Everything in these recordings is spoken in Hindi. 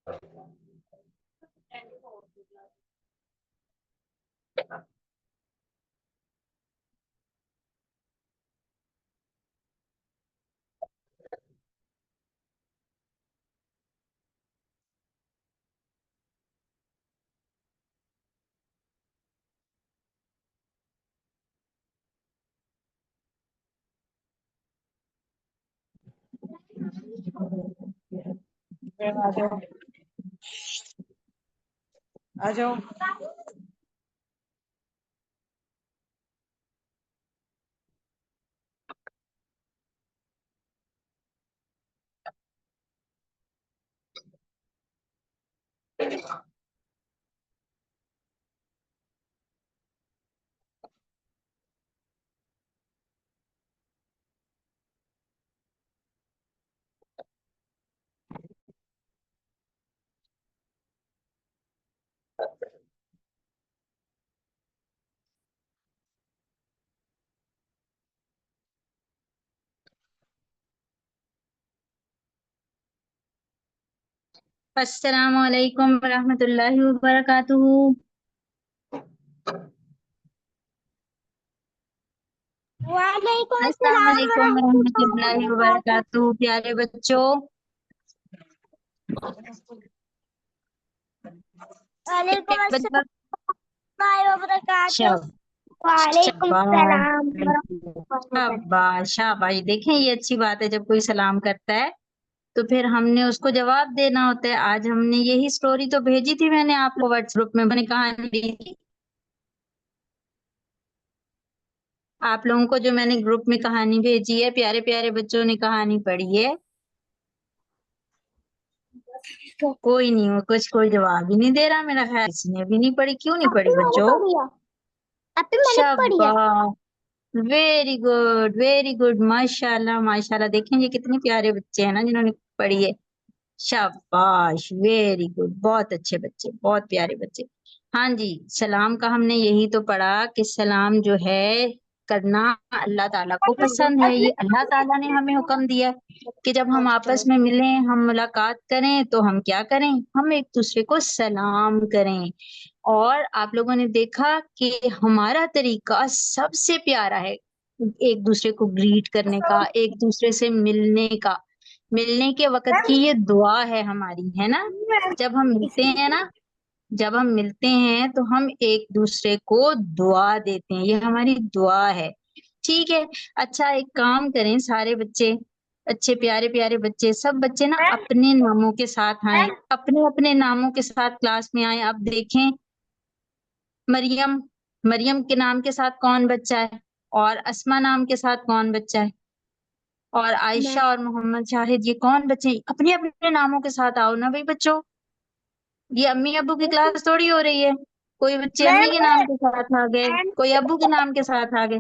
आ जाओ, आ जाओ। अस्सलामु अलैकुम वरहमतुल्लाहि वबरकातुहू। वालेकुम अस्सलामु अस्सलाम अलैकुम वरहमतुल्लाहि वरहमतुल्लाहि वबरकातुहू। वबरकातुहू। प्यारे बच्चों, वालेकुम बच्चा अस्सलाम वबरकातुहू। शब वालेकुम शाबाश सलाम वरहमतुल्लाहि शाबाश शाबाश। देखें, ये अच्छी बात है, जब कोई सलाम करता है तो फिर हमने उसको जवाब देना होता है। आज हमने यही स्टोरी तो भेजी थी, मैंने आप लोग व्हाट्सएप ग्रुप में, मैंने कहानी दी थी आप लोगों को, जो मैंने ग्रुप में कहानी भेजी है। प्यारे प्यारे बच्चों ने कहानी पढ़ी है? कोई नहीं, वो कुछ कोई जवाब ही नहीं दे रहा मेरा ख्याल। इसने भी नहीं पढ़ी, क्यों नहीं पढ़ी बच्चों? शाबाश, वेरी गुड, माशाल्लाह माशाल्लाह। देखें, ये कितने प्यारे बच्चे हैं ना जिन्होंने पढ़ी है। शाबाश, वेरी गुड, बहुत अच्छे बच्चे, बहुत प्यारे बच्चे। हाँ जी, सलाम का हमने यही तो पढ़ा कि सलाम जो है करना अल्लाह ताला को पसंद है। ये अल्लाह ताला ने हमें हुक्म दिया है कि जब हम आपस में मिलें, हम मुलाकात करें, तो हम क्या करें? हम एक दूसरे को सलाम करें। और आप लोगों ने देखा कि हमारा तरीका सबसे प्यारा है एक दूसरे को ग्रीट करने का, एक दूसरे से मिलने का। मिलने के वक्त की ये दुआ है हमारी, है ना? जब हम मिलते हैं ना, जब हम मिलते हैं तो हम एक दूसरे को दुआ देते हैं, ये हमारी दुआ है। ठीक है। अच्छा, एक काम करें सारे बच्चे, अच्छे प्यारे प्यारे बच्चे, सब बच्चे ना अपने नामों के साथ आए, अपने अपने नामों के साथ क्लास में आए। अब देखें, मरियम, मरियम के नाम के साथ कौन बच्चा है? और अस्मा नाम के साथ कौन बच्चा है? और आयशा और मोहम्मद शाहिद, ये कौन बच्चे? अपने अपने नामों के साथ आओ ना भाई बच्चों। ये अम्मी अब्बू की क्लास थोड़ी हो रही है। कोई बच्चे अम्मी के नाम के साथ आ गए, कोई अब्बू के नाम के साथ आ गए।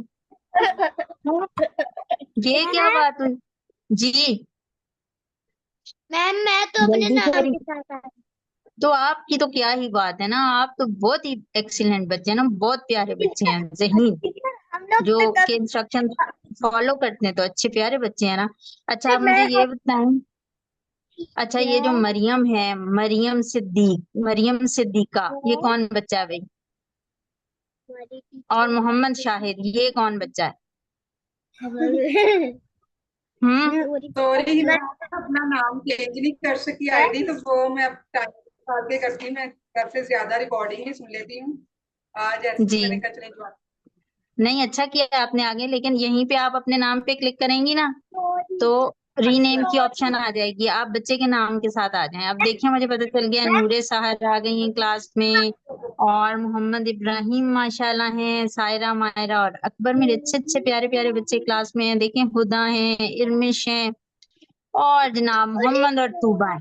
ये क्या बात हुई जी? मैम मैं तो अपने जल्दी नाम करिए। के साथ आई। तो आपकी तो क्या ही बात है ना, आप तो बहुत ही एक्सीलेंट बच्चे हैं ना, बहुत प्यारे बच्चे हैं, ज़हीन, हम लोग जो तो के इंस्ट्रक्शन फॉलो करते हैं, तो अच्छे प्यारे बच्चे हैं ना। अच्छा, आप मैं मुझे ये बताएं, अच्छा ये जो क्या मरियम है, मरियम सिद्दीका, ये कौन बच्चा है भाई? हमारी और मोहम्मद शाहिद, ये कौन बच्चा है? सॉरी, मैं मैं अपना नाम चेंज नहीं कर सकी आईडी, तो वो मैं अब टाइम आगे करती हूँ। मैं घर से ज्यादा रिकॉर्डिंग ही सुन लेती हूँ। आज ऐसे जी, मैंने कहा चले जो नहीं अच्छा किया आपने आगे, लेकिन यहीं पे आप अपने नाम पे क्लिक करेंगी ना तो रीनेम की ऑप्शन आ जाएगी, आप बच्चे के नाम के साथ आ जाएं। अब देखिए, मुझे पता चल गया नूरे सहर आ गई हैं क्लास में, और मोहम्मद इब्राहिम माशाल्लाह हैं, सायरा मायरा और अकबर, मेरे अच्छे अच्छे प्यारे प्यारे बच्चे क्लास में हैं। देखें, हुदा हैं, इर्मिश हैं, और जनाब मोहम्मद और तूबा है।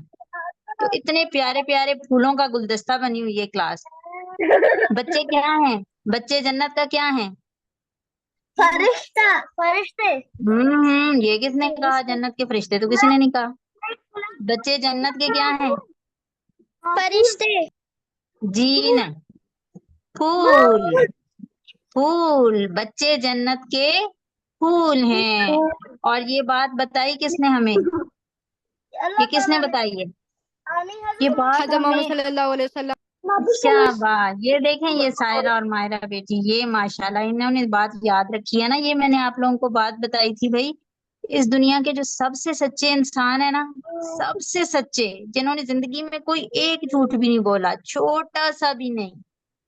तो इतने प्यारे प्यारे फूलों का गुलदस्ता बनी हुई है क्लास। बच्चे क्या हैं? बच्चे जन्नत का क्या है? फरिश्ता फरिश्ते ये किसने कहा? जन्नत के फरिश्ते तो किसी ने नहीं कहा। बच्चे जन्नत के क्या हैं? फरिश्ते जीन, फूल, फूल, बच्चे जन्नत के फूल हैं। और ये बात बताई किसने हमें? ये किसने बताई है? ये बात हज़रत मोहम्मद हमें सल्लल्लाहु अलैहि वसल्लम। शाबाश। ये देखें, ये सायरा और मायरा बेटी, ये माशाल्लाह इन्होंने बात याद रखी है ना। ये मैंने आप लोगों को बात बताई थी भाई, इस दुनिया के जो सबसे सच्चे इंसान है ना, सबसे सच्चे, जिन्होंने जिंदगी में कोई एक झूठ भी नहीं बोला, छोटा सा भी नहीं,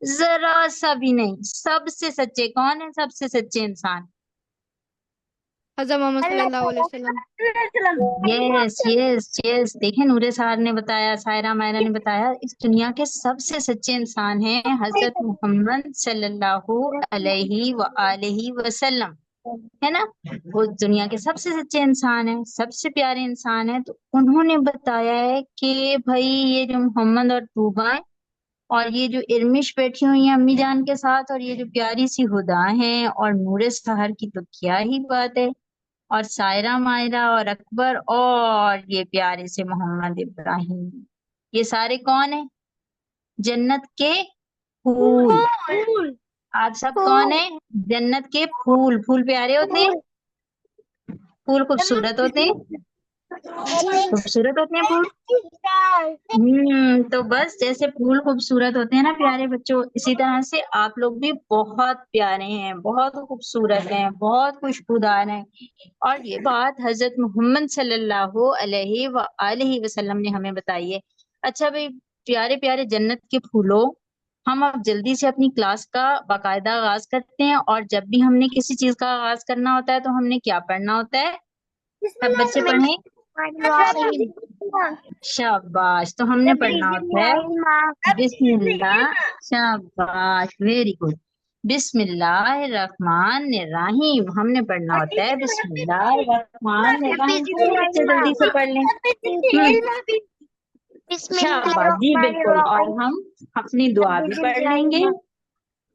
जरा सा भी नहीं, सबसे सच्चे कौन है? सबसे सच्चे इंसान। हज़रत मोहम्मद सल्लल्लाहु अलैहि वसल्लम। यस यस यस, देखें नूरे साहर ने बताया, सायरा मायरा ने बताया, इस दुनिया के सबसे सच्चे इंसान हैं हजरत मोहम्मद सल्लल्लाहु अलैहि व आलिहि वसल्लम, है ना। वो दुनिया के सबसे सच्चे इंसान है, सबसे प्यारे इंसान है। तो उन्होंने बताया है कि भाई ये जो मोहम्मद और तूबा है, और ये जो इरमिश बैठी हुई है अम्मी जान के साथ, और ये जो प्यारी सी हुदा है, और नूरे सहर की तो क्या ही बात है, और सायरा मायरा और अकबर, और ये प्यारे से मोहम्मद इब्राहिम, ये सारे कौन है? जन्नत के फूल। आप सब कौन है? जन्नत के फूल। फूल प्यारे होते हैं, फूल खूबसूरत होते हैं, खूबसूरत होते हैं फूल। तो बस जैसे फूल खूबसूरत होते हैं ना प्यारे बच्चों, इसी तरह से आप लोग भी बहुत प्यारे हैं, बहुत खूबसूरत हैं, बहुत खुशबूदार हैं। और ये बात हजरत मोहम्मद सल्लल्लाहु अलैहि व आलिहि वसल्लम ने हमें बताई है। अच्छा भाई, प्यारे प्यारे जन्नत के फूलों, हम अब जल्दी से अपनी क्लास का बाकायदा आगाज करते हैं। और जब भी हमने किसी चीज का आगाज करना होता है तो हमने क्या पढ़ना होता है? सब बच्चे पढ़ें। शाबाश। तो हमने पढ़ना होता है बिस्मिल्लाह। शाबाश, वेरी गुड। बिस्मिल्लाहिर्रहमानिर्रहीम। हमने पढ़ना होता है बिस्मिल्लाहिर्रहमानिर्रहीम। चलो बच्चे जल्दी से पढ़ लें। शाबाश जी, बिल्कुल। और हम अपनी दुआ भी पढ़ लेंगे।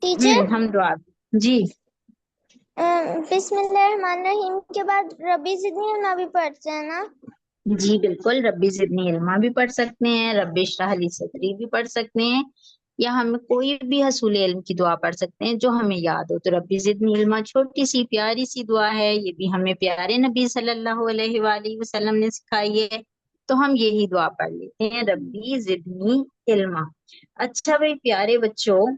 टीचर, हम दुआ जी बिस्मिल्लाहिर्रहमानिर्रहीम के बाद रब्बी ज़िदनी इल्मा भी पढ़ते हैं ना? जी बिल्कुल, रब्बी ज़िदनी इल्मा भी पढ़ सकते हैं, रब्बी इश्रह ली सदरी भी पढ़ सकते हैं, या हम कोई भी हसूल इल्म की दुआ पढ़ सकते हैं जो हमें याद हो। तो रब्बी ज़िदनी इल्मा छोटी सी प्यारी सी दुआ है, ये भी हमें प्यारे नबी सल्लल्लाहु अलैहि वसल्लम ने सिखाई है। तो हम यही दुआ पढ़ लेते हैं, रब्बी ज़िदनी इल्मा। अच्छा भाई प्यारे बच्चों,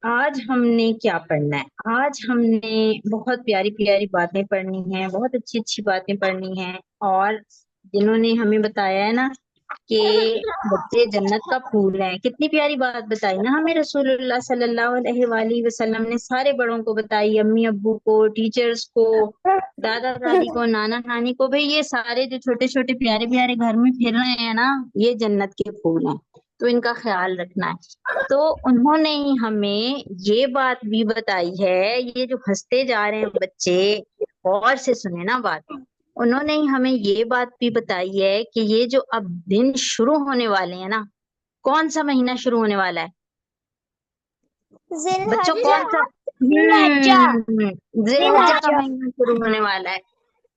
आज हमने क्या पढ़ना है? आज हमने बहुत प्यारी प्यारी बातें पढ़नी हैं, बहुत अच्छी अच्छी बातें पढ़नी हैं। और जिन्होंने हमें बताया है ना कि बच्चे जन्नत का फूल हैं, कितनी प्यारी बात बताई ना हमें रसूलुल्लाह सल्लल्लाहु अलैहि वसल्लम ने। सारे बड़ों को बताई, अम्मी अब्बू को, टीचर्स को, दादा दादी को, नाना नानी को। भाई ये सारे जो छोटे छोटे प्यारे प्यारे घर में फिर रहे हैं ना, ये जन्नत के फूल हैं, तो इनका ख्याल रखना है। तो उन्होंने ही हमें ये बात भी बताई है, ये जो हंसते जा रहे हैं बच्चे, गौर से सुने ना बात। उन्होंने ही हमें ये बात भी बताई है कि ये जो अब दिन शुरू होने वाले हैं ना, कौन सा महीना शुरू होने वाला है बच्चों? कौन सा? जिलहज्जा का महीना शुरू होने वाला है।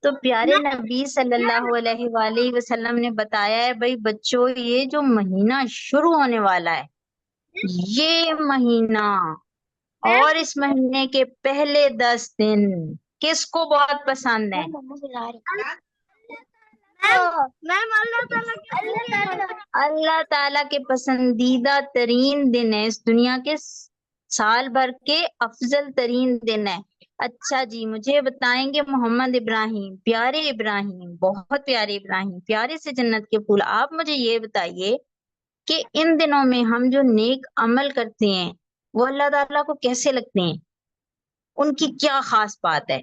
तो प्यारे नबी सल्लल्लाहु अलैहि वसल्लम ने बताया है भाई बच्चों, ये जो महीना शुरू होने वाला है, ये महीना और इस महीने के पहले 10 दिन किसको बहुत पसंद है? अल्लाह ताला के पसंदीदा तरीन दिन है, इस दुनिया के साल भर के अफजल तरीन दिन है। अच्छा जी, मुझे बताएंगे मोहम्मद इब्राहिम, प्यारे इब्राहिम, बहुत प्यारे इब्राहिम, प्यारे से जन्नत के फूल, आप मुझे ये बताइए कि इन दिनों में हम जो नेक अमल करते हैं वो अल्लाह ताला को कैसे लगते हैं? उनकी क्या खास बात है?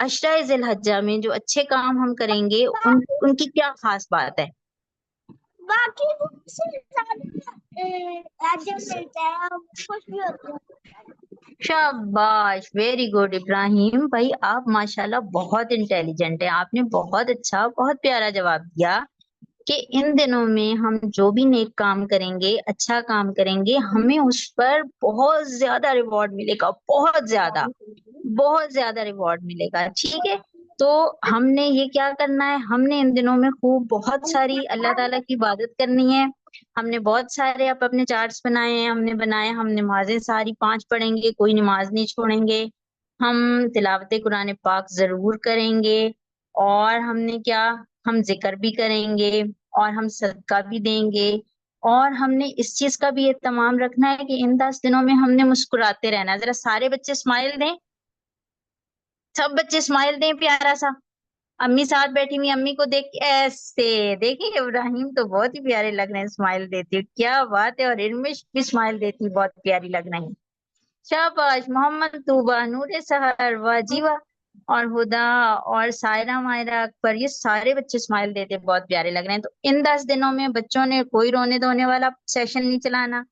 अशरा जिलहज्जा में जो अच्छे काम हम करेंगे उनकी क्या खास बात है? बाकी से ज्यादा मिलता है, खुश भी होते हैं। शाबाश, वेरी गुड इब्राहिम भाई, आप माशाल्लाह बहुत इंटेलिजेंट हैं। आपने बहुत अच्छा, बहुत प्यारा जवाब दिया कि इन दिनों में हम जो भी नेक काम करेंगे, अच्छा काम करेंगे, हमें उस पर बहुत ज्यादा रिवॉर्ड मिलेगा, बहुत ज्यादा रिवॉर्ड मिलेगा। ठीक है, तो हमने ये क्या करना है, हमने इन दिनों में खूब बहुत सारी अल्लाह ताला की इबादत करनी है। हमने बहुत सारे अपने चार्ट्स बनाए हैं, हमने बनाए, हम नमाजें सारी 5 पढ़ेंगे, कोई नमाज नहीं छोड़ेंगे, हम तिलावत कुरान पाक जरूर करेंगे, और हमने क्या, हम जिक्र भी करेंगे, और हम सदका भी देंगे। और हमने इस चीज का भी एहतमाम रखना है कि इन 10 दिनों में हमने मुस्कुराते रहना है। जरा सारे बच्चे स्माइल दें, सब बच्चे स्माइल दें प्यारा सा। अम्मी साथ बैठी हुई, अम्मी को देख के ऐसे देखिए, इब्राहिम तो बहुत ही प्यारे लग रहे हैं, स्माइल देती हूँ, क्या बात है। और इरमिश भी स्माइल देती, बहुत प्यारी लग रही है। शाबाश। मोहम्मद तूबा, नूरे सहर, वाजीवा और हुदा और सायरा मायरा अकबर, ये सारे बच्चे स्माइल देते बहुत प्यारे लग रहे हैं। तो इन 10 दिनों में बच्चों ने कोई रोने धोने वाला सेशन नहीं चलाना,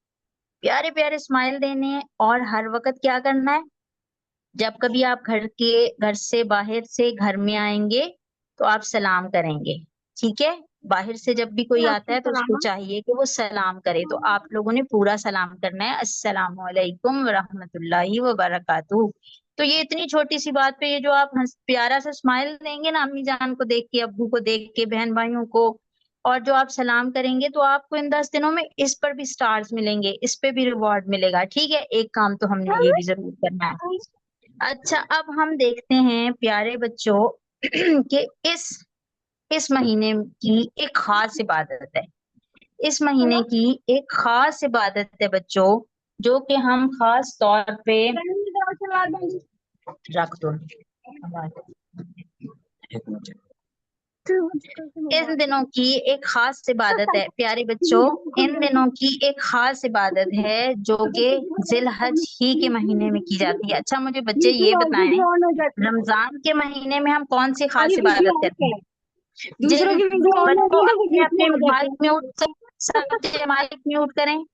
प्यारे प्यारे स्माइल देने हैं। और हर वक्त क्या करना है, जब कभी आप घर से बाहर से घर में आएंगे तो आप सलाम करेंगे, ठीक है। बाहर से जब भी कोई आता है तो उसको चाहिए कि वो सलाम करे, तो आप लोगों ने पूरा सलाम करना है, अस्सलामु अलैकुम व रहमतुल्लाहि व बरकातुहू। तो ये इतनी छोटी सी बात पे ये जो आप प्यारा सा स्माइल देंगे ना, अम्मी जान को देख के, अब्बू को देख के, बहन भाइयों को, और जो आप सलाम करेंगे, तो आपको इन 10 दिनों में इस पर भी स्टार्स मिलेंगे, इस पे भी रिवॉर्ड मिलेगा, ठीक है। एक काम तो हमने ये भी जरूर करना है। अच्छा, अब हम देखते हैं प्यारे बच्चों कि इस महीने की एक खास इबादत है। इस महीने की एक खास इबादत है बच्चों, जो कि हम खास तौर पे रख दो। इन दिनों की एक खास इबादत है प्यारे बच्चों, इन दिनों की एक खास इबादत है जो कि जिलहज ही के महीने में की जाती है। अच्छा, मुझे बच्चे ये बताएं, रमजान के महीने में हम कौन सी खास इबादत करते हैं? दूसरों की वीडियो ऑन बच्चों होगी ना, अपने तो अपने माइक म्यूट सब बच्चे माइक म्यूट करें,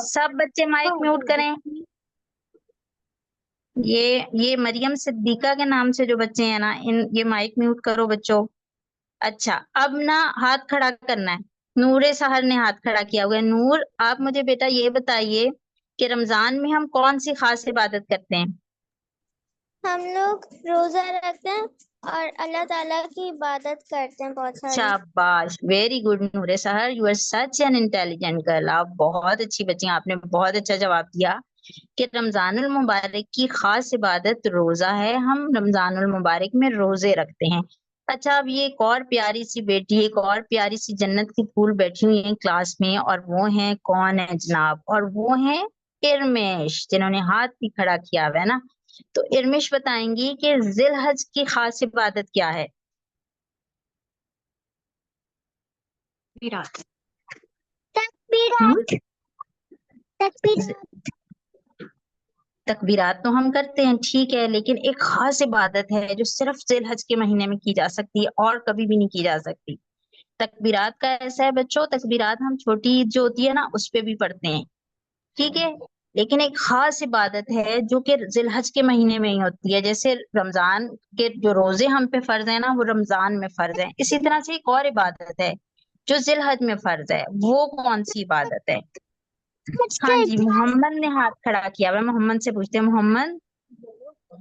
सब बच्चे माइक म्यूट करें। ये मरियम सिद्दीका के नाम से जो बच्चे हैं ना, ये माइक म्यूट करो बच्चों। अच्छा, अब ना हाथ खड़ा करना है। नूरे सहर ने हाथ खड़ा किया हुआ है। नूर, आप मुझे बेटा ये बताइए कि रमजान में हम कौन सी खास इबादत करते हैं? हम लोग रोजा रखते हैं और अल्लाह ताला की इबादत करते हैं बहुत सारी। शाबाश, very good Noore Sahar, you are such an intelligent girl. आप बहुत अच्छी बच्ची हैं, आपने बहुत अच्छा जवाब दिया कि रमजानुल मुबारक की खास इबादत रोजा है, हम रमजानुल मुबारक में रोजे रखते हैं। अच्छा, अब ये एक और प्यारी सी बेटी, एक और प्यारी सी जन्नत की फूल बैठी हुई है क्लास में, और वो है कौन है जनाब? और वो है इरमिश, जिन्होंने हाथ भी खड़ा किया हुआ है ना। तो इरमिश बताएंगी कि जिलहज की खास इबादत क्या है? तकबीरत, तकबीरत। तकबीरात तो हम करते हैं, ठीक है, लेकिन एक खास इबादत है जो सिर्फ जिलहज के महीने में की जा सकती है और कभी भी नहीं की जा सकती। तकबीरात का ऐसा है बच्चों, तकबीरात हम छोटी ईद जो होती है ना उस पे भी पढ़ते हैं, ठीक है। लेकिन एक खास इबादत है जो कि जिलहज के महीने में ही होती है। जैसे रमजान के जो रोजे हम पे फर्ज है ना, वो रमजान में फर्ज है, इसी तरह से एक और इबादत है जो जिलहज में फर्ज है। वो कौन सी इबादत है? हाँ जी, मोहम्मद ने हाथ खड़ा किया हुआ है, मोहम्मद से पूछते हैं। मोहम्मद,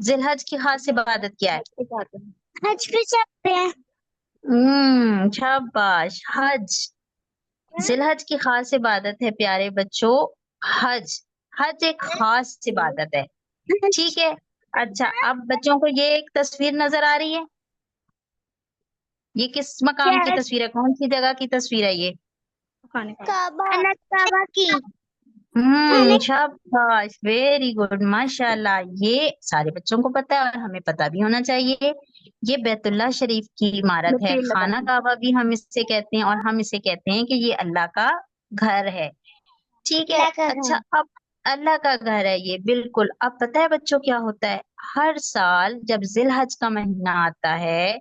जिलहज की खास इबादत क्या है? हज पे चलते हैं। शाबाश, हज। जिलहज की खास इबादत है प्यारे बच्चों, हज। हज एक खास इबादत है, ठीक है। अच्छा, अब बच्चों को ये एक तस्वीर नजर आ रही है, ये किस मकाम की तस्वीर है, कौन सी जगह की तस्वीर है ये? काबा, काबा की। शाबाश, वेरी गुड, माशाल्लाह। ये सारे बच्चों को पता है और हमें पता भी होना चाहिए। ये बैतुल्लाह शरीफ की इमारत है, खाना काबा भी हम इसे कहते हैं, और हम इसे कहते हैं कि ये अल्लाह का घर है, ठीक है। अच्छा, अब अल्लाह का घर है ये, बिल्कुल। अब पता है बच्चों क्या होता है, हर साल जब जिलहज का महीना आता है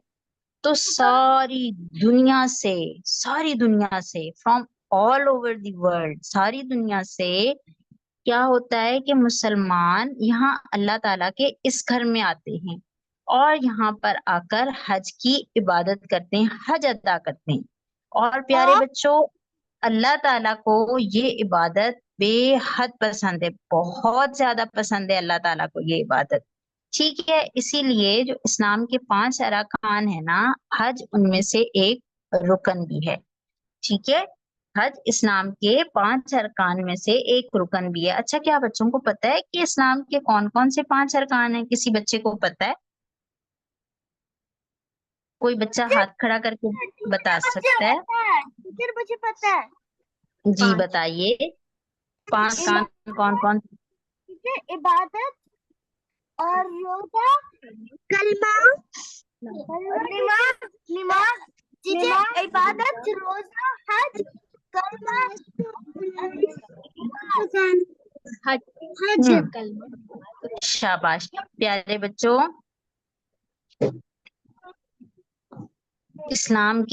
तो सारी दुनिया से from all over the world, सारी दुनिया से क्या होता है कि मुसलमान यहाँ अल्लाह ताला के इस घर में आते हैं और यहाँ पर आकर हज की इबादत करते हैं, हज अदा करते हैं। और प्यारे बच्चों, अल्लाह ताला को ये इबादत बेहद पसंद है, बहुत ज्यादा पसंद है अल्लाह ताला को ये इबादत, ठीक है। इसीलिए जो इस्लाम के 5 अरकान है ना, हज उनमें से एक रुकन भी है, ठीक है। हज इस्लाम के 5 अरकान में से एक रुकन भी है। अच्छा, क्या बच्चों को पता है कि इस्लाम के कौन कौन से 5 अरकान हैं? किसी बच्चे को पता है? कोई बच्चा हाथ खड़ा करके बता सकता है? टीचर मुझे पता है। जी बताइए, 5 कान कौन कौन? टीचर इबादत और रोजा, कलमा, नमाज, नमाज, टीचर इबादत, रोजा, हज, कलमा, हज, कलमा। शाबाश प्यारे बच्चों। इस्लाम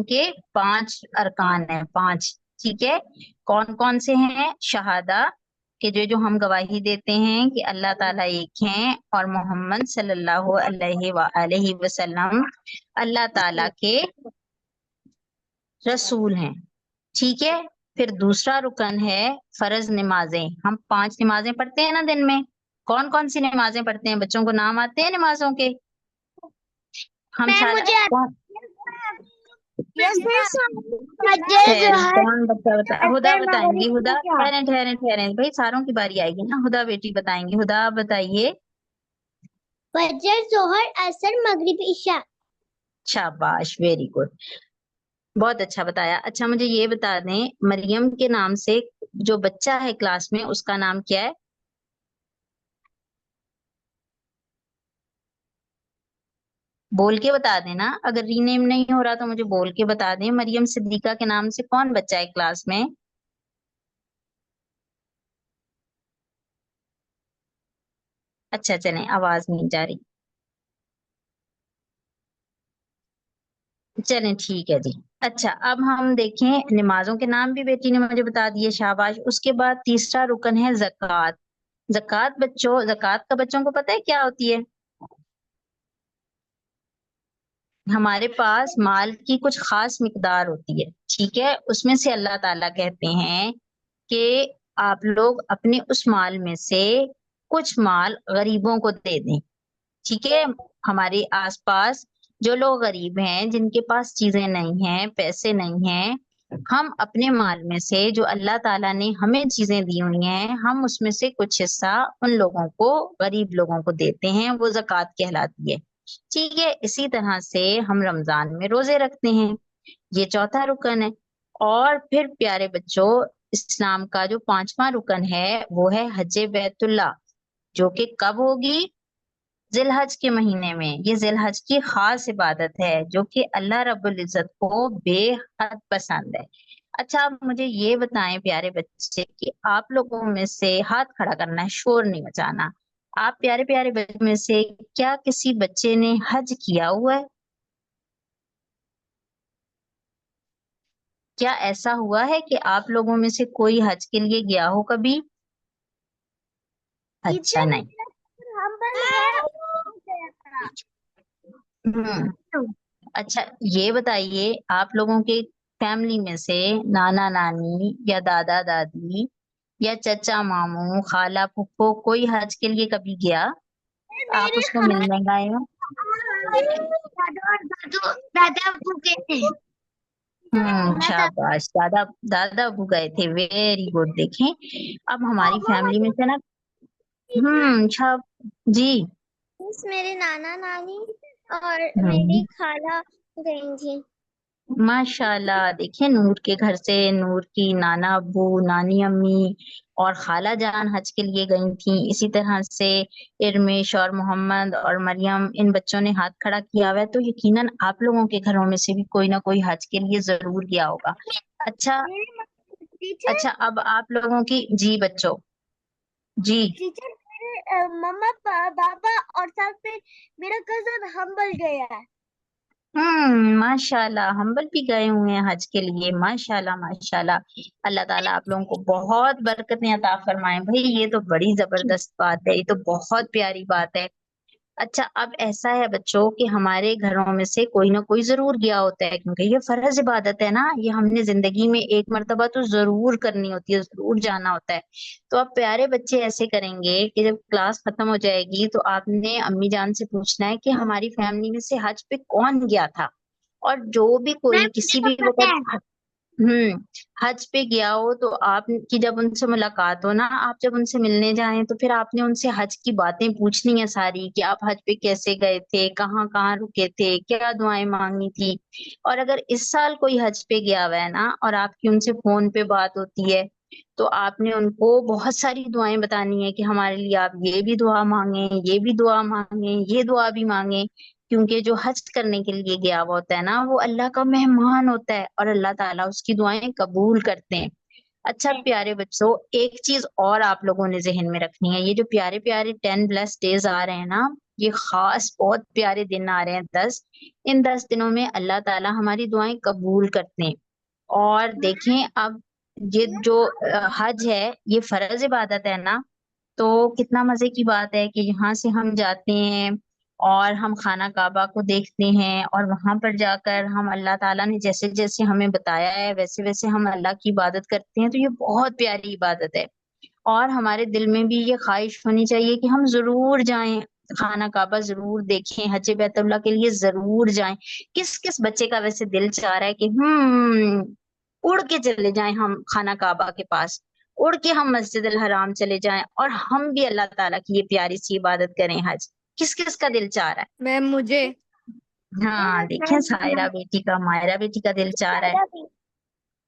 के 5 अरकान है, 5। ठीक है, कौन कौन से हैं? शहादा के जो हम गवाही देते हैं कि अल्लाह ताला एक हैं और मोहम्मद सल्लल्लाहु अलैहि वसल्लम अल्लाह ताला के रसूल हैं। ठीक है, फिर दूसरा रुकन है फर्ज नमाजें। हम 5 नमाजें पढ़ते हैं ना दिन में। कौन कौन सी नमाजें पढ़ते हैं? बच्चों को नाम आते हैं नमाजों के? हम कौन बच्चा हुदा बताएंगी? हुदा ठहरे ठहरे ठहरे भाई, सारों की बारी आएगी ना। हुदा बेटी बताएंगी। हुदा आप बताइए। फजर, जोहर, असर, मगरिब, इशा। शाबाश, वेरी गुड, बहुत अच्छा बताया। अच्छा मुझे ये बता दें, मरियम के नाम से जो बच्चा है क्लास में उसका नाम क्या है? बोल के बता देना, अगर रीनेम नहीं हो रहा तो मुझे बोल के बता दें। मरियम सिद्दीका के नाम से कौन बच्चा है क्लास में? अच्छा चलें, आवाज नहीं जा रही। चलें ठीक है जी। अच्छा अब हम देखें, नमाजों के नाम भी बेटी ने मुझे बता दिए, शाबाश। उसके बाद तीसरा रुकन है ज़कात। ज़कात बच्चों, ज़कात का बच्चों को पता है क्या होती है? हमारे पास माल की कुछ खास मिकदार होती है, ठीक है, उसमें से अल्लाह ताला कहते हैं कि आप लोग अपने उस माल में से कुछ माल गरीबों को दे दें। ठीक है, हमारे आसपास जो लोग गरीब हैं, जिनके पास चीजें नहीं हैं, पैसे नहीं हैं, हम अपने माल में से जो अल्लाह ताला ने हमें चीजें दी हुई हैं, हम उसमें से कुछ हिस्सा उन लोगों को, गरीब लोगों को देते हैं, वो ज़कात कहलाती है। ठीक है, इसी तरह से हम रमजान में रोजे रखते हैं, ये चौथा रुकन है। और फिर प्यारे बच्चों, इस्लाम का जो 5वां रुकन है वो है हज बैतुल्लाह, जो कि कब होगी? जिलहज के महीने में। ये जिलहज की खास इबादत है जो कि अल्लाह रब्बुल इज्जत को बेहद पसंद है। अच्छा आप मुझे ये बताएं प्यारे बच्चे कि आप लोगों में से, हाथ खड़ा करना है, शोर नहीं मचाना। आप प्यारे प्यारे बच्चों में से क्या किसी बच्चे ने हज किया हुआ है? क्या ऐसा हुआ है कि आप लोगों में से कोई हज के लिए गया हो कभी? अच्छा नहीं। अच्छा ये बताइए, आप लोगों के फैमिली में से नाना नानी या दादा दादी या चचा मामू खाला फुफ्फो कोई हज के लिए कभी गया? आप उसको मिलने गए हो? दादा अब्बू गए थे। शाबाश, दादा दादा अबू गए थे, वेरी गुड। देखें अब हमारी फैमिली में से ना, अच्छा जी, मेरे नाना नानी और मेरी हम्म, खाला गई थी। माशाल्लाह। देखिए नूर के घर से नूर की नाना अब्बू, नानी अम्मी और खाला जान हज के लिए गई थी। इसी तरह से इरमिश और मोहम्मद और मरियम, इन बच्चों ने हाथ खड़ा किया हुआ है, तो यकीनन आप लोगों के घरों में से भी कोई ना कोई हज के लिए जरूर गया होगा। अच्छा, टीचर, अच्छा अब आप लोगों की, जी बच्चों, जी टीचर मेरे मम्मा पापा और साथ में मेरा कजन हम्बल गया है। माशाल्लाह, हम्बल भी गए हुए हैं हज के लिए, माशाल्लाह माशाल्लाह। अल्लाह ताला आप लोगों को बहुत बरकतें अता फरमाए। भाई ये तो बड़ी जबरदस्त बात है, ये तो बहुत प्यारी बात है। अच्छा अब ऐसा है बच्चों कि हमारे घरों में से कोई ना कोई जरूर गया होता है, क्योंकि ये फर्ज इबादत है ना, ये हमने जिंदगी में एक मर्तबा तो जरूर करनी होती है, जरूर जाना होता है। तो अब प्यारे बच्चे ऐसे करेंगे कि जब क्लास खत्म हो जाएगी तो आपने अम्मी जान से पूछना है कि हमारी फैमिली में से हज पे कौन गया था, और जो भी कोई किसी भी वक्त, हज पे गया हो तो आपकी जब उनसे मुलाकात हो ना, आप जब उनसे मिलने जाएं तो फिर आपने उनसे हज की बातें पूछनी है सारी, कि आप हज पे कैसे गए थे, कहाँ कहाँ रुके थे, क्या दुआएं मांगी थी। और अगर इस साल कोई हज पे गया हुआ है ना और आपकी उनसे फोन पे बात होती है, तो आपने उनको बहुत सारी दुआएं बतानी है कि हमारे लिए आप ये भी दुआ मांगे, ये भी दुआ मांगे, ये दुआ भी मांगे। क्योंकि जो हज करने के लिए गया हुआ होता है ना, वो अल्लाह का मेहमान होता है और अल्लाह ताला उसकी दुआएं कबूल करते हैं। अच्छा प्यारे बच्चों, एक चीज और आप लोगों ने जहन में रखनी है, ये जो प्यारे प्यारे 10 ब्लेस डेज आ रहे हैं ना, ये खास बहुत प्यारे दिन आ रहे हैं 10। इन 10 दिनों में अल्लाह ताला हमारी दुआएं कबूल करते हैं। और देखें अब ये जो हज है, ये फर्ज इबादत है ना, तो कितना मजे की बात है कि यहाँ से हम जाते हैं और हम खाना काबा को देखते हैं, और वहां पर जाकर हम अल्लाह ताला ने जैसे जैसे हमें बताया है वैसे वैसे हम अल्लाह की इबादत करते हैं। तो ये बहुत प्यारी इबादत है, और हमारे दिल में भी ये ख्वाहिश होनी चाहिए कि हम जरूर जाएं, खाना काबा जरूर देखें, हज बैतुल्लाह के लिए जरूर जाएं। किस किस बच्चे का वैसे दिल चाह रहा है कि उड़ के चले जाएं हम खाना काबा के पास, उड़ के हम मस्जिद अल हराम चले जाएं और हम भी अल्लाह ताला की ये प्यारी सी इबादत करें हज। किस किस का दिल चाह रहा मैम मुझे है? हाँ देखें, सायरा बेटी का, मायरा बेटी का दिल चाह रहा है,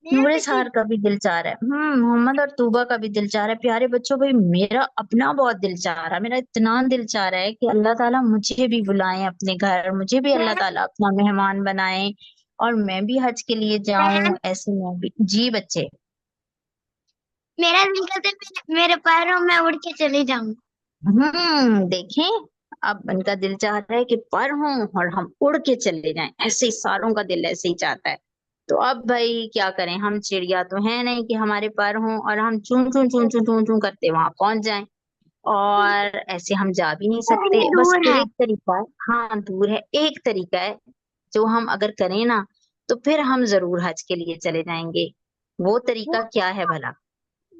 नूरे सहार का भी दिल चाह रहा है, मोहम्मद और तूबा का भी दिल चाह रहा है। प्यारे बच्चों, भाई मेरा अपना बहुत दिल चाह रहा है, मेरा इतना दिल चाह रहा है कि अल्लाह ताला मुझे भी बुलाए अपने घर, मुझे भी अल्लाह ताला अपना मेहमान बनाए और मैं भी हज के लिए जाऊं। ऐसे में भी जी बच्चे, मेरा दिल करता है मेरे पैरों में उड़ के चली जाऊं। देखें, अब इनका दिल चाह रहा है कि पर हों और हम उड़ के चले जाएं, ऐसे ही सारों का दिल ऐसे ही चाहता है। तो अब भाई क्या करें, हम चिड़िया तो है नहीं कि हमारे पर हों और हम चूं चूं चूं चूं चूं चूं करते वहां पहुंच जाएं, और ऐसे हम जा भी नहीं सकते। बस दूर है। एक तरीका है, हाँ दूर है, एक तरीका है जो हम अगर करें ना तो फिर हम जरूर हज के लिए चले जाएंगे। वो तरीका क्या है भला?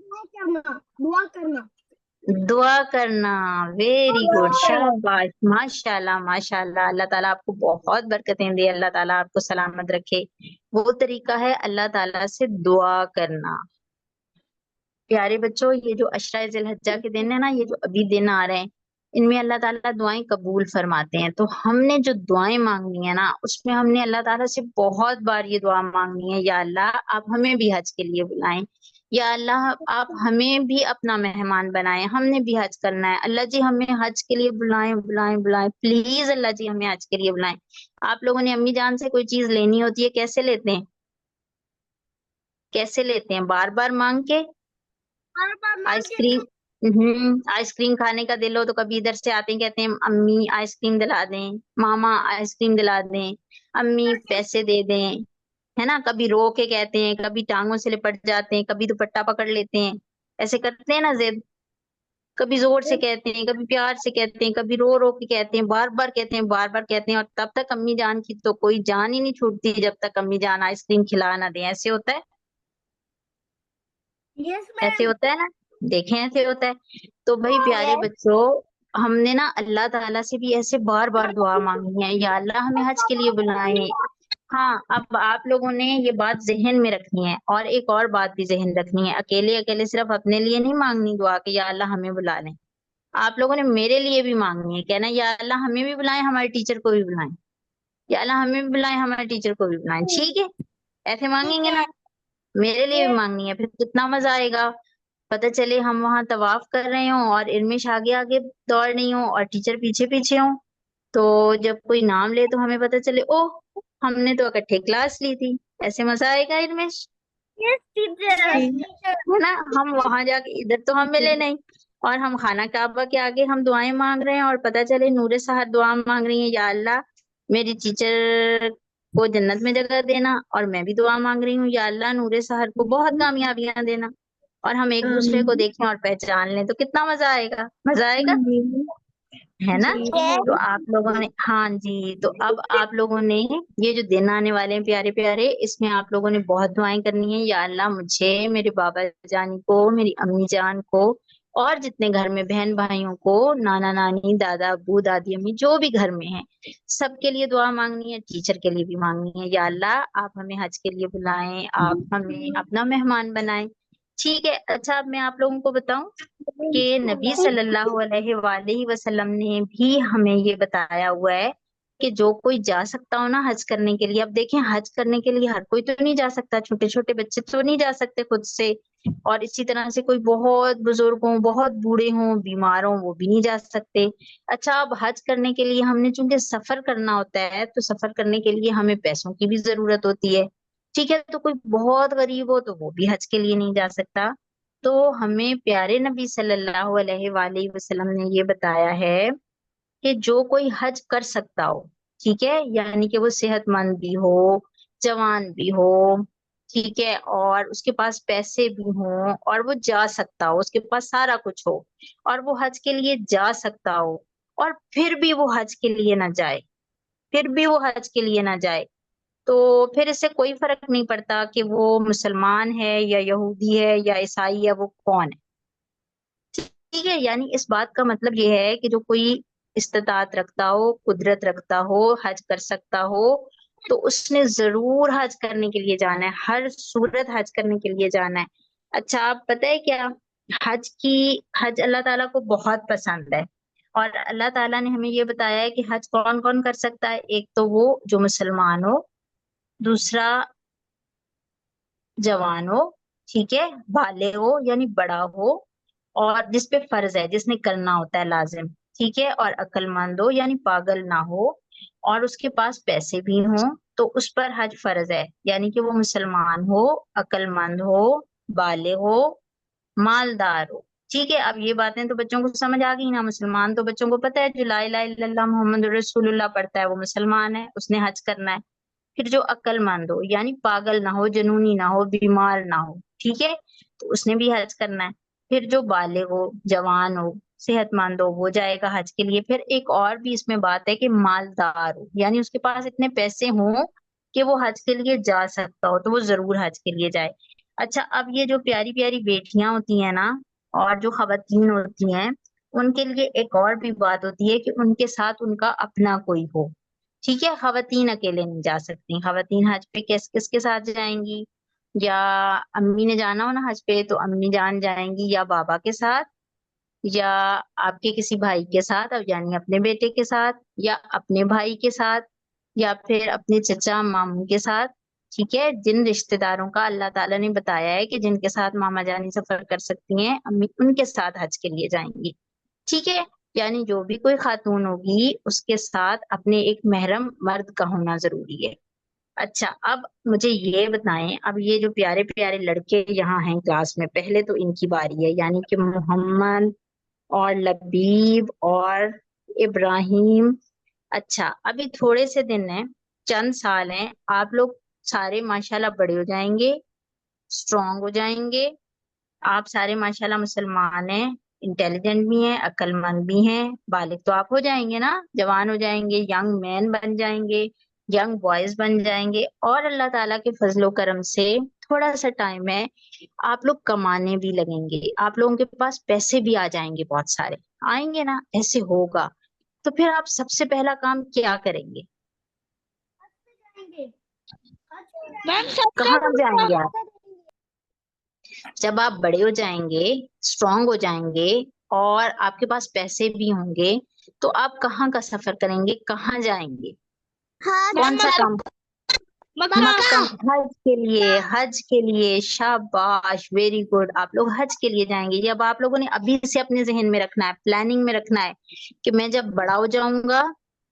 दुआ करना। दुआ करना। वेरी गुड, शाबाश, माशाल्लाह माशाल्लाह। अल्लाह ताला आपको बहुत बरकतें दे, अल्लाह ताला आपको सलामत रखे। वो तरीका है अल्लाह ताला से दुआ करना। प्यारे बच्चों, ये जो अशरा जिलहज्जा के दिन है ना, ये जो अभी दिन आ रहे हैं, इनमें अल्लाह ताला दुआएं कबूल फरमाते हैं। तो हमने जो दुआएं मांगनी है ना, उसमें हमने अल्लाह ताला से बहुत बार ये दुआ मांगनी है, या अल्लाह आप हमें भी हज के लिए बुलाएं, या अल्लाह आप हमें भी अपना मेहमान बनाएं, हमने भी हज करना है। अल्लाह जी हमें हज के लिए बुलाएं बुलाएं बुलाएं, प्लीज अल्लाह जी हमें हज के लिए बुलाएं। आप लोगों ने अम्मी जान से कोई चीज लेनी होती है, कैसे लेते हैं? कैसे लेते हैं? बार बार मांग के। आइसक्रीम, आइसक्रीम खाने का दिल हो तो कभी इधर से आते हैं कहते हैं अम्मी आइसक्रीम दिला दें, मामा आइसक्रीम दिला दें, अम्मी पैसे दे दें, है ना। कभी रो के कहते हैं, कभी टांगों से लिपट जाते हैं, कभी दुपट्टा पकड़ लेते हैं, ऐसे करते हैं ना जिद। कभी जोर से कहते हैं, कभी प्यार से कहते हैं, कभी रो रो के कहते हैं, बार बार कहते हैं, बार बार कहते हैं, और तब तक अम्मी जान की तो कोई जान ही नहीं छूटती जब तक अम्मी जान आइसक्रीम खिला ना दे। ऐसे होता है, यस ऐसे मैम। होता है ना, देखें ऐसे होता है। तो भाई प्यारे बच्चों, हमने ना अल्लाह ताला से भी ऐसे बार बार दुआ मांगनी है, या अल्लाह हमें हज के लिए बुलाए। हाँ, अब आप लोगों ने ये बात जहन में रखनी है, और एक और बात भी जहन रखनी है, अकेले अकेले सिर्फ अपने लिए नहीं मांगनी दुआ कि या अल्लाह हमें बुला लें। आप लोगों ने मेरे लिए भी मांगनी है, कहना या अल्लाह हमें भी बुलाए, हमारे टीचर को भी बुलाएं, या अल्लाह हमें भी बुलाए, हमारे टीचर को भी बुलाएं। ठीक है, ऐसे ठीक मांगेंगे है। ना। मेरे लिए भी मांगनी है, फिर कितना मजा आएगा। पता चले हम वहां तवाफ कर रहे हो और इरमिश आगे आगे दौड़ रही हो और टीचर पीछे पीछे हो, तो जब कोई नाम ले तो हमें पता चले ओ हमने तो इकट्ठे क्लास ली थी। ऐसे मजा आएगा इरमिश, यस टीचर। है ना। हम वहां जाके, इधर तो हम मिले नहीं, और हम खाना काबा के आगे हम दुआएं मांग रहे हैं, और पता चले नूरे सहर दुआ मांग रही है, या अल्लाह मेरी टीचर को जन्नत में जगह देना, और मैं भी दुआ मांग रही हूँ या अल्लाह नूरे सहर को बहुत कामयाबियां देना, और हम एक दूसरे को देखें और पहचान लें, तो कितना मजा आएगा, मजा आएगा, है ना। तो आप लोगों ने, हाँ जी, तो अब आप लोगों ने ये जो दिन आने वाले हैं प्यारे प्यारे, इसमें आप लोगों ने बहुत दुआएं करनी है, या अल्लाह मुझे, मेरे बाबा जान को, मेरी अम्मी जान को और जितने घर में बहन भाइयों को, नाना नानी, दादा अब्बू, दादी अम्मी, जो भी घर में है, सबके लिए दुआ मांगनी है, टीचर के लिए भी मांगनी है। या अल्लाह आप हमें हज के लिए बुलाएं, आप हमें अपना मेहमान बनाएं। ठीक है। अच्छा, अब मैं आप लोगों को बताऊं कि नबी सल्लल्लाहु अलैहि वसल्लम ने भी हमें ये बताया हुआ है कि जो कोई जा सकता हो ना हज करने के लिए। अब देखें, हज करने के लिए हर कोई तो नहीं जा सकता, छोटे छोटे बच्चे तो नहीं जा सकते खुद से, और इसी तरह से कोई बहुत बुजुर्ग हो, बहुत बूढ़े हों, बीमार हों, वो भी नहीं जा सकते। अच्छा, अब हज करने के लिए हमने चूंकि सफर करना होता है, तो सफर करने के लिए हमें पैसों की भी जरूरत होती है। ठीक है, तो कोई बहुत गरीब हो तो वो भी हज के लिए नहीं जा सकता। तो हमें प्यारे नबी सल्लल्लाहु अलैहि वसल्लम ने ये बताया है कि जो कोई हज कर सकता हो, ठीक है, यानी कि वो सेहतमंद भी हो, जवान भी हो, ठीक है, और उसके पास पैसे भी हों, और वो जा सकता हो, उसके पास सारा कुछ हो, और वो हज के लिए जा सकता हो, और फिर भी वो हज के लिए ना जाए, फिर भी वो हज के लिए ना जाए, तो फिर इससे कोई फर्क नहीं पड़ता कि वो मुसलमान है या यहूदी है या ईसाई है, वो कौन है। ठीक है, यानी इस बात का मतलब ये है कि जो कोई इस्तिताअत रखता हो, कुदरत रखता हो, हज कर सकता हो, तो उसने जरूर हज करने के लिए जाना है, हर सूरत हज करने के लिए जाना है। अच्छा, आप पता है क्या, हज अल्लाह ताला को बहुत पसंद है, और अल्लाह ताला ने हमें ये बताया है कि हज कौन कौन कर सकता है। एक तो वो जो मुसलमान हो, दूसरा जवान हो, ठीक है, बाले हो यानी बड़ा हो, और जिस पे फर्ज है, जिसने करना होता है लाजिम, ठीक है, और अक्लमंद हो यानी पागल ना हो, और उसके पास पैसे भी हों, तो उस पर हज फर्ज है, यानी कि वो मुसलमान हो, अक्लमंद हो, बाले हो, मालदार हो। ठीक है, अब ये बातें तो बच्चों को समझ आ गई ना। मुसलमान तो बच्चों को पता है, जो ला इलाहा इल्लल्लाह मोहम्मद रसूलुल्लाह पढ़ता है वो मुसलमान है, उसने हज करना है। फिर जो अक्लमंद हो यानी पागल ना हो, जुनूनी ना हो, बीमार ना हो, ठीक है, तो उसने भी हज करना है। फिर जो बालिग हो, जवान हो, सेहतमंद हो, वो जाएगा हज के लिए। फिर एक और भी इसमें बात है कि मालदार हो, यानी उसके पास इतने पैसे हों कि वो हज के लिए जा सकता हो, तो वो जरूर हज के लिए जाए। अच्छा, अब ये जो प्यारी प्यारी बेटियां होती हैं ना, और जो खवातीन होती हैं, उनके लिए एक और भी बात होती है कि उनके साथ उनका अपना कोई हो। ठीक है, खवातीन अकेले नहीं जा सकती। खवातीन हज पे किस किसके साथ जाएंगी, या अम्मी ने जाना हो ना हज पे, तो अम्मी जान जाएंगी, या बाबा के साथ, या आपके किसी भाई के साथ, अब यानी अपने बेटे के साथ, या अपने भाई के साथ, या फिर अपने चचा मामू के साथ। ठीक है, जिन रिश्तेदारों का अल्लाह ताला ने बताया है कि जिनके साथ मामा जानी सफर कर सकती हैं, अम्मी उनके साथ हज के लिए जाएंगी। ठीक है, यानी जो भी कोई खातून होगी उसके साथ अपने एक महरम मर्द का होना जरूरी है। अच्छा, अब मुझे ये बताएं, अब ये जो प्यारे प्यारे लड़के यहाँ हैं क्लास में, पहले तो इनकी बारी है, यानी कि मोहम्मद और लबीब और इब्राहिम। अच्छा, अभी थोड़े से दिन हैं, चंद साल हैं, आप लोग सारे माशाल्लाह बड़े हो जाएंगे, स्ट्रांग हो जाएंगे। आप सारे माशाल्लाह मुसलमान हैं, इंटेलिजेंट भी हैं, अक्लमंद भी हैं, बालिग तो आप हो जाएंगे ना, जवान हो जाएंगे, यंग मैन बन जाएंगे, यंग बॉयज बन जाएंगे, और अल्लाह ताला के फजलो करम से थोड़ा सा टाइम है, आप लोग कमाने भी लगेंगे, आप लोगों के पास पैसे भी आ जाएंगे, बहुत सारे आएंगे ना, ऐसे होगा। तो फिर आप सबसे पहला काम क्या करेंगे? मैम सबसे कहाँ जाएंगे पहले आप? जब आप बड़े हो जाएंगे, स्ट्रांग हो जाएंगे, और आपके पास पैसे भी होंगे, तो आप कहाँ का सफर करेंगे, कहाँ जाएंगे, कौन सा काम? मक्का। हज के लिए, हज के लिए, शाबाश, वेरी गुड, आप लोग हज के लिए जाएंगे। ये अब आप लोगों ने अभी से अपने जहन में रखना है, प्लानिंग में रखना है कि मैं जब बड़ा हो जाऊंगा,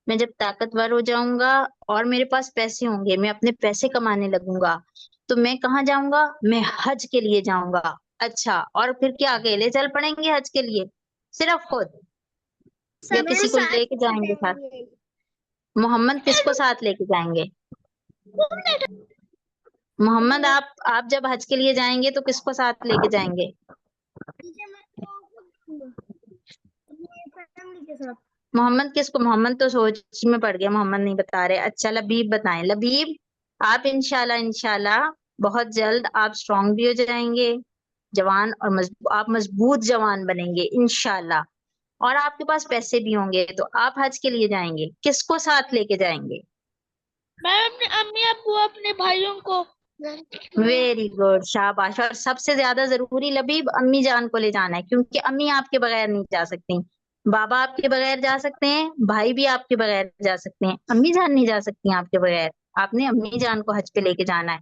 मैं जब ताकतवर हो जाऊंगा और मेरे पास पैसे होंगे, मैं अपने पैसे कमाने लगूंगा, तो मैं कहाँ जाऊंगा, मैं हज के लिए जाऊंगा। अच्छा, और फिर क्या अकेले चल पड़ेंगे हज के लिए, सिर्फ खुद, या सबको किसी को साथ लेके जाएंगे साथ? जाएंगे। मोहम्मद किसको साथ लेके जाएंगे? मोहम्मद, आप जब हज के लिए जाएंगे तो किसको साथ लेके जाएंगे? फैमिली के साथ। मोहम्मद किसको? मोहम्मद तो सोच में पड़ गया, मोहम्मद नहीं बता रहे। अच्छा, लबीब बताएं। लबीब, आप इंशाल्लाह इंशाल्लाह बहुत जल्द आप स्ट्रांग भी हो जाएंगे, जवान और आप मजबूत जवान बनेंगे इंशाल्लाह। और आपके पास पैसे भी होंगे तो आप हज के लिए जाएंगे, किसको साथ लेके जाएंगे? मैं अपने अम्मी अब्बू अपने भाइयों को। वेरी गुड, शाबाश। और सबसे ज्यादा जरूरी लबीब अम्मी जान को ले जाना है, क्योंकि अम्मी आपके बगैर नहीं जा सकती। बाबा आपके बगैर जा सकते हैं, भाई भी आपके बगैर जा सकते हैं, अम्मी जान नहीं जा सकती आपके बगैर। आपने अम्मी जान को हज पे लेके जाना है।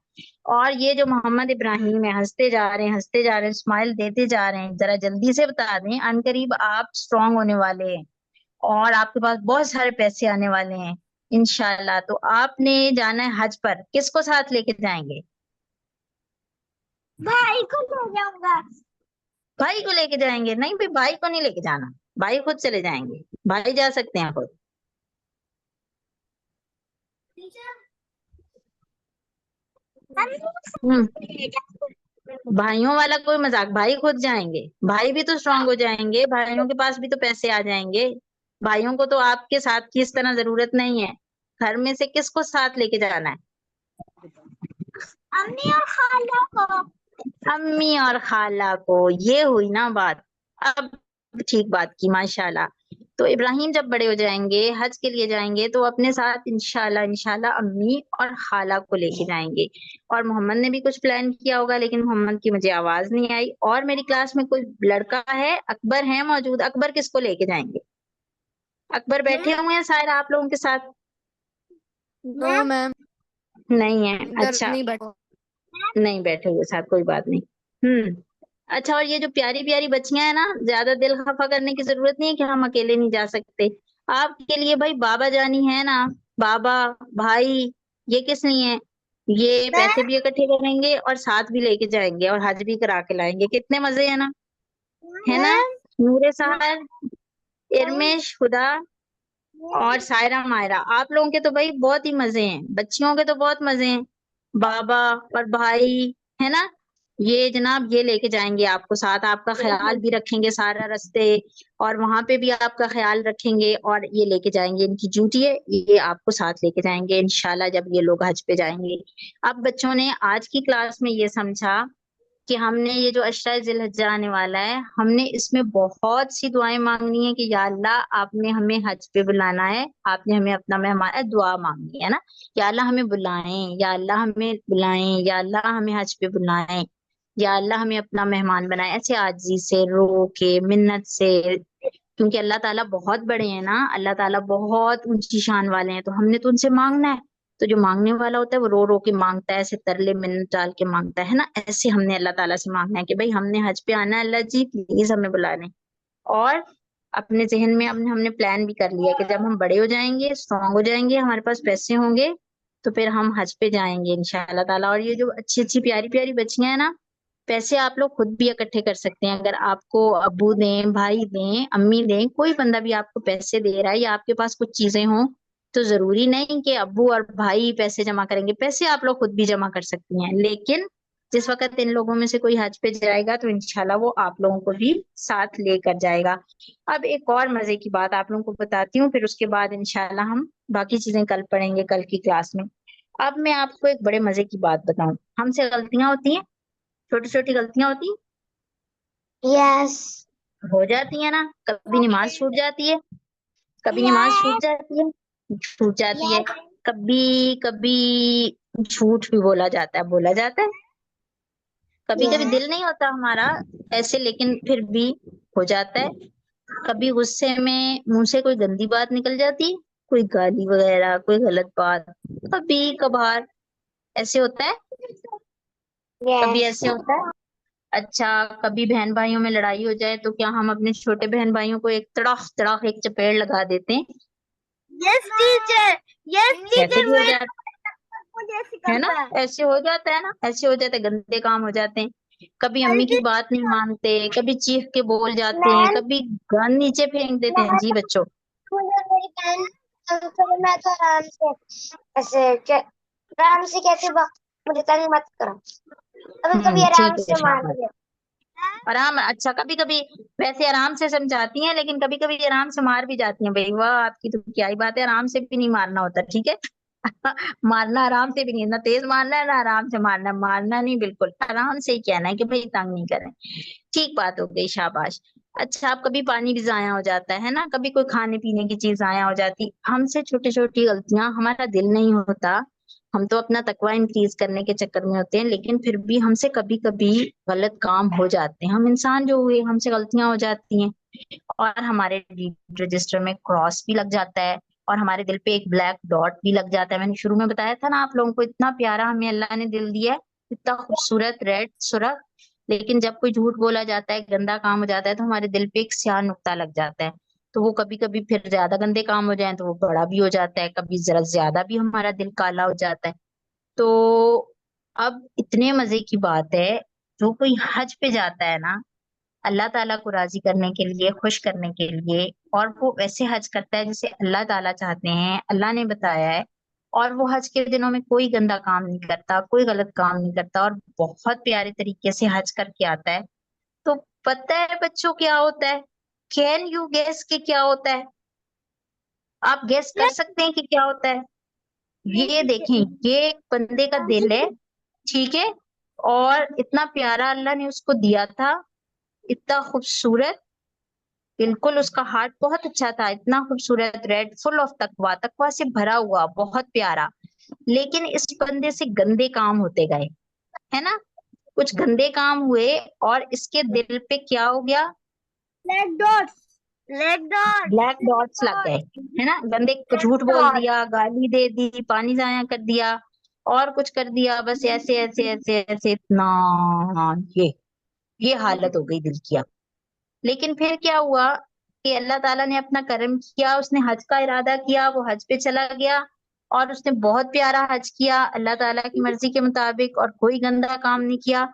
और ये जो मोहम्मद इब्राहिम है, हंसते जा रहे हैं, हंसते जा रहे हैं, स्माइल देते जा रहे हैं, जरा जल्दी से बता दें, अनकरीब आप स्ट्रांग होने वाले हैं और आपके पास बहुत सारे पैसे आने वाले हैं इंशाल्लाह। तो आपने जाना है हज पर, किसको साथ लेके जाएंगे? भाई को ले जाऊंगा। भाई को लेके जाएंगे? नहीं भाई, भाई को नहीं लेके जाना, भाई खुद चले जाएंगे, भाई जा सकते हैं खुद। भाइयों वाला कोई मजाक, भाई खुद जाएंगे, भाई भी तो स्ट्रांग हो जाएंगे, भाइयों के पास भी तो पैसे आ जाएंगे। भाइयों को तो आपके साथ की इस तरह जरूरत नहीं है। घर में से किसको साथ लेके जाना है? अम्मी और खाला को। अम्मी और खाला को। ये हुई ना बात, अब ठीक बात की माशाल्लाह। तो इब्राहिम जब बड़े हो जाएंगे, हज के लिए जाएंगे, तो अपने साथ इंशाल्लाह इंशाल्लाह अम्मी और खाला को लेके जाएंगे। और मोहम्मद ने भी कुछ प्लान किया होगा, लेकिन मोहम्मद की मुझे आवाज नहीं आई। और मेरी क्लास में कोई लड़का है, अकबर है मौजूद, अकबर किसको लेके जाएंगे? अकबर बैठे हुए हैं शायद आप लोगों के साथ? नो मैम, नहीं है, इधर अच्छा नहीं बैठो। नहीं बैठे हुए साथ, कोई बात नहीं। अच्छा। और ये जो प्यारी प्यारी बच्चियां हैं ना, ज्यादा दिल खफा करने की जरूरत नहीं है कि हम अकेले नहीं जा सकते। आपके लिए भाई बाबा जानी है ना, बाबा, भाई, ये किस नहीं है? ये पैसे भी इकट्ठे करेंगे और साथ भी लेके जाएंगे और हज भी करा के लाएंगे। कितने मजे है ना, है ना? नूरे सहर, इरमिश, खुदा और सायरा मायरा, आप लोगों के तो भाई बहुत ही मजे हैं, बच्चियों के तो बहुत मजे हैं। बाबा और भाई, है ना? ये जनाब ये लेके जाएंगे आपको साथ, आपका ख्याल भी रखेंगे सारा रास्ते, और वहां पे भी आपका ख्याल रखेंगे और ये लेके जाएंगे। इनकी ड्यूटी है, ये आपको साथ लेके जाएंगे इंशाल्लाह जब ये लोग हज पे जाएंगे। अब बच्चों ने आज की क्लास में ये समझा कि हमने ये जो अशरा जिलहज्जा आने वाला है, हमने इसमें बहुत सी दुआएं मांगनी है कि या अल्लाह आपने हमें हज पे बुलाना है, आपने हमें अपना मेहमान है, दुआ मांगनी है ना। या अल्लाह हमें बुलाएं, या अल्लाह हमें बुलाएं, या अल्लाह हमें हज पे बुलाएं, या अल्लाह हमें अपना मेहमान बनाए, ऐसे आजी से, रो के, मिन्नत से। क्योंकि अल्लाह ताला बहुत बड़े हैं ना, अल्लाह ताला बहुत ऊंची शान वाले हैं, तो हमने तो उनसे मांगना है। तो जो मांगने वाला होता है वो रो रो के मांगता है, ऐसे तरले मिन्नत डाल के मांगता है ना, ऐसे हमने अल्लाह ताला से मांगना है कि भाई हमने हज पे आना है, अल्लाह जी प्लीज हमें बुला लें। और अपने जहन में हमने प्लान भी कर लिया कि जब हम बड़े हो जाएंगे, स्ट्रांग हो जाएंगे, हमारे पास पैसे होंगे, तो फिर हम हज पे जाएंगे इंशाअल्लाह ताला। और ये जो अच्छी अच्छी प्यारी प्यारी बच्चियां हैं ना, पैसे आप लोग खुद भी इकट्ठे कर सकते हैं। अगर आपको अब्बू दें, भाई दें, अम्मी दें, कोई बंदा भी आपको पैसे दे रहा है या आपके पास कुछ चीजें हों, तो जरूरी नहीं कि अब्बू और भाई पैसे जमा करेंगे। पैसे आप लोग खुद भी जमा कर सकती हैं, लेकिन जिस वक्त इन लोगों में से कोई हज पे जाएगा तो इंशाल्लाह वो आप लोगों को भी साथ लेकर जाएगा। अब एक और मजे की बात आप लोगों को बताती हूँ, फिर उसके बाद इंशाल्लाह हम बाकी चीजें कल पढ़ेंगे, कल की क्लास में। अब मैं आपको एक बड़े मजे की बात बताऊं, हमसे गलतियां होती हैं, छोटी छोटी गलतियां होती यस। हो जाती है ना। कभी नमाज छूट जाती है, कभी नमाज छूट जाती है, छूट जाती है। कभी कभी झूठ भी बोला जाता है। कभी कभी दिल नहीं होता हमारा ऐसे, लेकिन फिर भी हो जाता है। कभी गुस्से में मुंह से कोई गंदी बात निकल जाती है, कोई गाली वगैरह, कोई गलत बात, कभी कभार ऐसे होता है, कभी ऐसे होता है। अच्छा, कभी बहन भाइयों में लड़ाई हो जाए तो क्या हम अपने छोटे बहन भाइयों को एक तड़ाक तड़ाक एक चपेड़ लगा देते हैं? यस टीचर, यस ऐसे टीचर, भी हो जाता मुझे है ना, सिखाता है। ऐसे हो जाता है ना, ऐसे हो जाते हैं, गंदे काम हो जाते हैं। कभी अम्मी की बात नहीं मानते, कभी चीख के बोल जाते हैं, मैम, कभी गन नीचे फेंक देते हैं। जी बच्चों, मुझे मेरी बहन तो मैं तो आराम से ऐसे आराम से कैसे मुझे तंग मत करो। कभी कभी आराम ठीक है, से शाबाश। मारती है। आराम, अच्छा कभी कभी वैसे आराम से समझाती हैं, लेकिन कभी कभी आराम से मार भी जाती हैं। भाई वाह, आपकी तो क्या ही बात है, आराम से भी नहीं मारना होता, ठीक है। मारना आराम से भी नहीं, ना तेज मारना है ना आराम से मारना, मारना नहीं, बिल्कुल आराम से ही कहना है कि भाई तंग नहीं करें। ठीक बात हो गई, शाबाश। अच्छा, आप कभी पानी भी जाया हो जाता है ना, कभी कोई खाने पीने की चीज जाया हो जाती, हमसे छोटी छोटी गलतियां, हमारा दिल नहीं होता, हम तो अपना तकवा इंक्रीज करने के चक्कर में होते हैं, लेकिन फिर भी हमसे कभी कभी गलत काम हो जाते हैं, हम इंसान जो हुए, हमसे गलतियां हो जाती हैं, और हमारे डीड रजिस्टर में क्रॉस भी लग जाता है, और हमारे दिल पे एक ब्लैक डॉट भी लग जाता है। मैंने शुरू में बताया था ना आप लोगों को, इतना प्यारा हमें अल्लाह ने दिल दिया है, इतना खूबसूरत रेड सुरख, लेकिन जब कोई झूठ बोला जाता है, गंदा काम हो जाता है, तो हमारे दिल पे एक स्याह नुक्ता लग जाता है। तो वो कभी कभी फिर ज्यादा गंदे काम हो जाए तो वो बड़ा भी हो जाता है, कभी जरा ज्यादा भी हमारा दिल काला हो जाता है। तो अब इतने मजे की बात है, जो कोई हज पे जाता है ना, अल्लाह ताला को राजी करने के लिए, खुश करने के लिए, और वो वैसे हज करता है जैसे अल्लाह ताला चाहते हैं, अल्लाह ने बताया है, और वो हज के दिनों में कोई गंदा काम नहीं करता, कोई गलत काम नहीं करता, और बहुत प्यारे तरीके से हज करके आता है। तो पता है बच्चों क्या होता है? कैन यू गेस कि क्या होता है? आप गेस कर सकते हैं कि क्या होता है? ये देखें, ये एक बंदे का दिल है, ठीक है, और इतना प्यारा अल्लाह ने उसको दिया था, इतना खूबसूरत, बिल्कुल उसका हार्ट बहुत अच्छा था, इतना खूबसूरत रेड, फुल ऑफ तकवा, तकवा से भरा हुआ, बहुत प्यारा। लेकिन इस बंदे से गंदे काम होते गए, है ना, कुछ गंदे काम हुए, और इसके दिल पे क्या हो गया? Black dots, black dots, black dots लग गए, है ना, बंदे को झूठ बोल दिया, गाली दे दी, पानी जाया कर दिया, और कुछ कर दिया, बस ऐसे ऐसे ऐसे ऐसे, इतना, ये हालत हो गई दिल की अब। लेकिन फिर क्या हुआ कि अल्लाह ताला ने अपना करम किया, उसने हज का इरादा किया, वो हज पे चला गया, और उसने बहुत प्यारा हज किया अल्लाह ताला की मर्जी के मुताबिक, और कोई गंदा काम नहीं किया।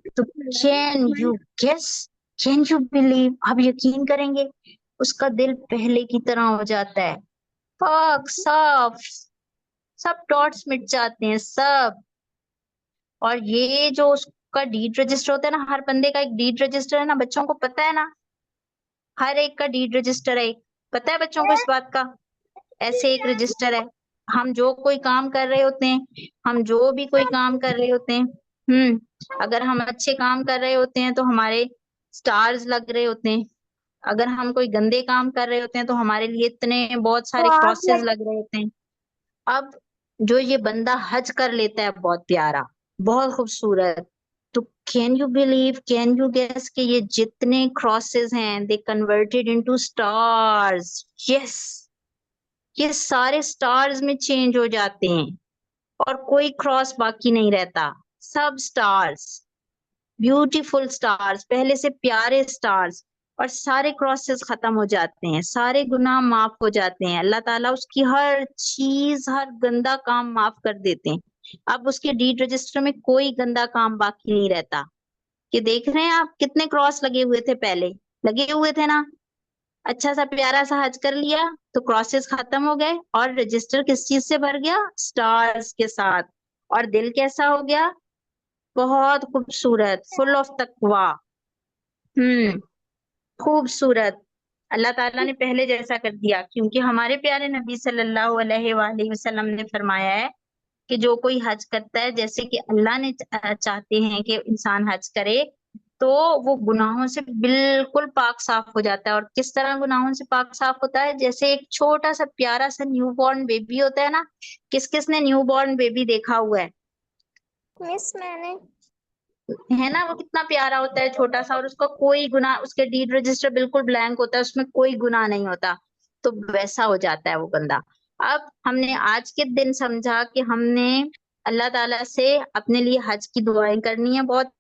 तो can you guess, can you believe, आप यकीन करेंगे, उसका दिल पहले की तरह हो जाता है, पाक साफ, सब डॉट्स मिट जाते हैं सब। और ये जो उसका डीड रजिस्टर होता है ना, हर बंदे का एक डीड रजिस्टर है ना, बच्चों को पता है ना, हर एक का डीड रजिस्टर है, पता है बच्चों को इस बात का? ऐसे एक रजिस्टर है, हम जो कोई काम कर रहे होते हैं, हम जो भी कोई काम कर रहे होते हैं, अगर हम अच्छे काम कर रहे होते हैं तो हमारे स्टार्स लग रहे होते हैं, अगर हम कोई गंदे काम कर रहे होते हैं तो हमारे लिए इतने बहुत सारे क्रॉसेस लग रहे होते हैं। अब जो ये बंदा हज कर लेता है, बहुत प्यारा, बहुत खूबसूरत, तो can you believe, can you guess कि ये जितने क्रॉसेस हैं, they converted into stars. Yes, ये सारे स्टार्स में चेंज हो जाते हैं, और कोई क्रॉस बाकी नहीं रहता, सब स्टार्स, ब्यूटीफुल स्टार्स, पहले से प्यारे स्टार्स, और सारे क्रॉसेस खत्म हो जाते हैं, सारे गुनाह माफ हो जाते हैं, अल्लाह ताला उसकी हर चीज, हर गंदा काम माफ कर देते हैं। अब उसके डीड रजिस्टर में कोई गंदा काम बाकी नहीं रहता। कि देख रहे हैं आप, कितने क्रॉस लगे हुए थे पहले, लगे हुए थे ना, अच्छा सा प्यारा सा हज कर लिया तो क्रॉसेस खत्म हो गए, और रजिस्टर किस चीज से भर गया? स्टार्स के साथ। और दिल कैसा हो गया? बहुत खूबसूरत, फुल ऑफ तकवा, खूबसूरत। अल्लाह ताला ने पहले जैसा कर दिया, क्योंकि हमारे प्यारे नबी सल्लल्लाहु अलैहि वसल्लम ने फरमाया है कि जो कोई हज करता है, जैसे कि अल्लाह ने चाहते हैं कि इंसान हज करे, तो वो गुनाहों से बिल्कुल पाक साफ हो जाता है। और किस तरह गुनाहों से पाक साफ होता है? जैसे एक छोटा सा प्यारा सा न्यूबॉर्न बेबी होता है ना, किस किस ने न्यूबॉर्न बेबी देखा हुआ मिस मैंने है ना, वो कितना प्यारा होता है, छोटा सा, और उसका कोई गुनाह, उसके डीड रजिस्टर बिल्कुल ब्लैंक होता है, उसमें कोई गुनाह नहीं होता, तो वैसा हो जाता है वो बंदा। अब हमने आज के दिन समझा कि हमने अल्लाह ताला से अपने लिए हज की दुआएं करनी है, बहुत